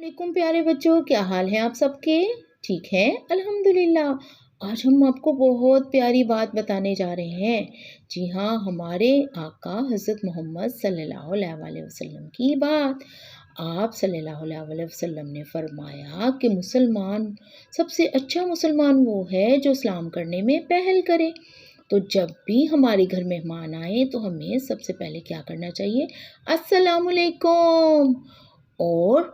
वालेकुम प्यारे बच्चों, क्या हाल है आप सबके? ठीक है, अल्हम्दुलिल्लाह। आज हम आपको बहुत प्यारी बात बताने जा रहे हैं। जी हाँ, हमारे आका हज़रत मोहम्मद सल्लल्लाहु अलैहि वसल्लम की बात। आप सल्लल्लाहु अलैहि वसल्लम ने फरमाया कि मुसलमान सबसे अच्छा मुसलमान वो है जो इस्लाम करने में पहल करे। तो जब भी हमारे घर मेहमान आए तो हमें सबसे पहले क्या करना चाहिए? अस्सलामु अलैकुम। और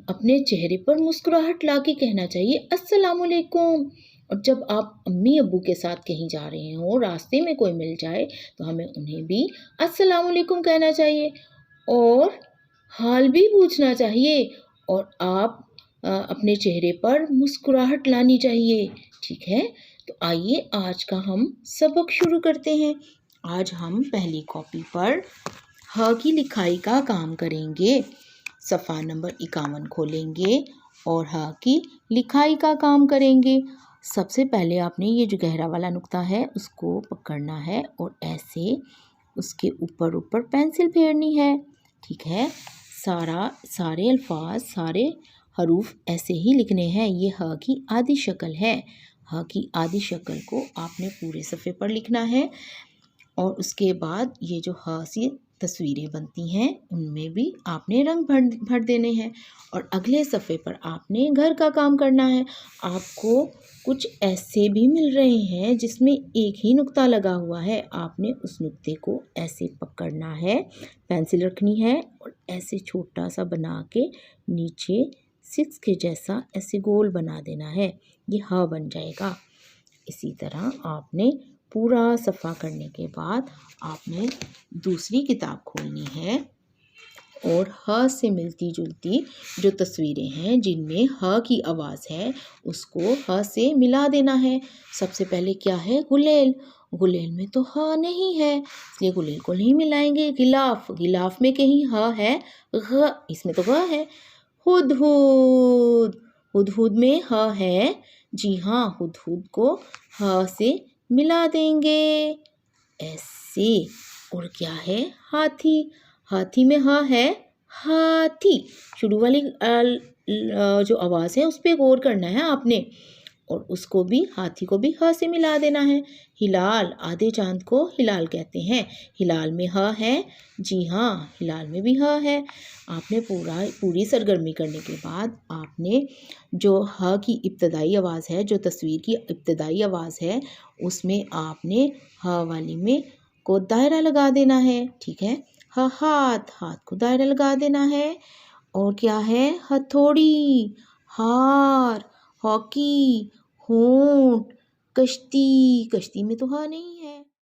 अपने चेहरे पर मुस्कुराहट लाके कहना चाहिए अस्सलामु अलैकुम। और जब आप अम्मी अब्बू के साथ कहीं जा रहे हो, रास्ते में कोई मिल जाए तो हमें उन्हें भी अस्सलामु अलैकुम कहना चाहिए और हाल भी पूछना चाहिए। और आप अपने चेहरे पर मुस्कुराहट लानी चाहिए। ठीक है, तो आइए आज का हम सबक शुरू करते हैं। आज हम पहली कॉपी पर ह की लिखाई का काम करेंगे। सफ़ा नंबर 51 खोलेंगे और ह की लिखाई का काम करेंगे। सबसे पहले आपने ये जो गहरा वाला नुक्ता है उसको पकड़ना है और ऐसे उसके ऊपर ऊपर पेंसिल फेरनी है। ठीक है, सारे अल्फाज, सारे हरूफ ऐसे ही लिखने हैं। ये ह की आधी शक्ल है। ह की आधी शक्ल को आपने पूरे सफ़े पर लिखना है और उसके बाद ये जो ह से तस्वीरें बनती हैं उनमें भी आपने रंग भर देने हैं और अगले सफ़े पर आपने घर का काम करना है। आपको कुछ ऐसे भी मिल रहे हैं जिसमें एक ही नुक्ता लगा हुआ है। आपने उस नुक्ते को ऐसे पकड़ना है, पेंसिल रखनी है और ऐसे छोटा सा बना के नीचे सिक्स के जैसा ऐसे गोल बना देना है। ये ह बन जाएगा। इसी तरह आपने पूरा सफ़ा करने के बाद आपने दूसरी किताब खोलनी है और ह से मिलती जुलती जो तस्वीरें हैं जिनमें ह की आवाज़ है उसको ह से मिला देना है। सबसे पहले क्या है? गुलेल। गुलेल में तो ह नहीं है इसलिए गुलेल को नहीं मिलाएंगे। गिलाफ, गिलाफ में कहीं ह है? ग, इसमें तो ग है। हुदहुद, हुदहुद में ह है। जी हाँ, हुदहुद को ह से मिला देंगे ऐसे। और क्या है? हाथी। हाथी में ह है। हाथी, शुरू वाली जो आवाज़ है उस पर गौर करना है आपने और उसको भी, हाथी को भी ह से मिला देना है। हिलाल, आधे चांद को हिलाल कहते हैं। हिलाल में ह है। जी हाँ, हिलाल में भी ह है। आपने पूरी सरगर्मी करने के बाद आपने जो ह की इब्तदाई आवाज़ है, जो तस्वीर की इब्तदाई आवाज़ है, उसमें आपने ह वाली में को दायरा लगा देना है। ठीक है, हाथ, हाथ को दायरा लगा देना है। और क्या है? हथौड़ी, हार, हॉकी, होंठ, कश्ती, कश्ती में तो ह नहीं है।